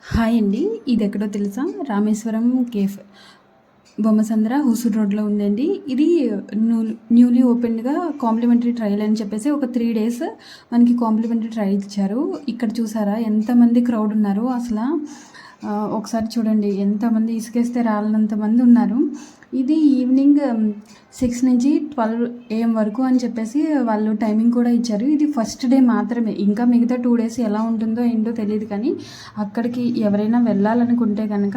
Hi అండి. ఇది ఎక్కడో తెలుసా? రామేశ్వరం కేఫ్, బొమ్మసంద్ర, హుసూర్ రోడ్‌లో ఉందండి. ఇది న్యూలీ ఓపెన్డ్‌గా కాంప్లిమెంటరీ ట్రయల్ అని చెప్పేసి ఒక 3 డేస్ మనకి కాంప్లిమెంటరీ ట్రయల్ ఇచ్చారు. ఇక్కడ చూసారా ఎంతమంది క్రౌడ్ ఉన్నారో అసలా. ఒకసారి చూడండి ఎంతమంది, ఇసుకేస్తే రాలనంత మంది ఉన్నారు. ఇది ఈవినింగ్ 6 నుంచి 12 AM వరకు అని చెప్పేసి వాళ్ళు టైమింగ్ కూడా ఇచ్చారు. ఇది ఫస్ట్ డే మాత్రమే. ఇంకా మిగతా 2 డేస్ ఎలా ఉంటుందో ఏంటో తెలీదు కానీ అక్కడికి ఎవరైనా వెళ్ళాలనుకుంటే కనుక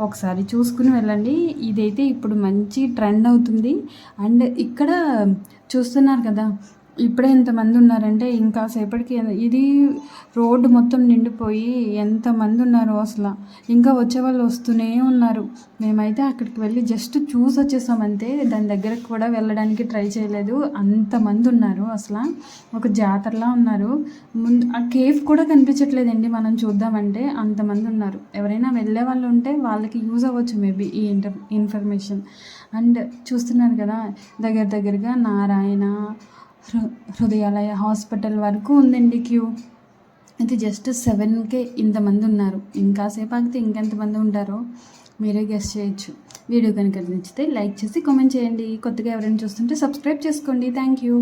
ఒకసారి చూసుకుని వెళ్ళండి. ఇదైతే ఇప్పుడు మంచి ట్రెండ్ అవుతుంది. అండ్ ఇక్కడ చూస్తున్నారు కదా, ఇప్పుడే ఎంతమంది ఉన్నారంటే ఇంకా సేపటికి ఇది రోడ్డు మొత్తం నిండిపోయి ఎంతమంది ఉన్నారో అసలు. ఇంకా వచ్చేవాళ్ళు వస్తూనే ఉన్నారు. మేమైతే అక్కడికి వెళ్ళి జస్ట్ చూసి వచ్చేసాం అంతే. దాని దగ్గరకు కూడా వెళ్ళడానికి ట్రై చేయలేదు. అంతమంది ఉన్నారు అసలు. ఒక జాతరలా ఉన్నారు. ముందు ఆ కేఫ్ కూడా కనిపించట్లేదండి మనం చూద్దామంటే, అంతమంది ఉన్నారు. ఎవరైనా వెళ్ళే వాళ్ళు ఉంటే వాళ్ళకి యూజ్ అవ్వచ్చు మేబీ ఈ ఇన్ఫర్మేషన్. అండ్ చూస్తున్నారు కదా, దగ్గరగా నారాయణ హృదయాలయ హాస్పిటల్ వరకు ఉందండి క్యూ. ఇది జస్ట్ 7కే ఇంతమంది ఉన్నారు. ఇంకాసేపు ఆగితే ఇంకెంతమంది ఉంటారో మీరే గెస్ చేయొచ్చు. వీడియో కనుక నచ్చితే లైక్ చేసి కామెంట్ చేయండి. కొత్తగా ఎవరైనా చూస్తుంటే సబ్స్క్రైబ్ చేసుకోండి. Thank you.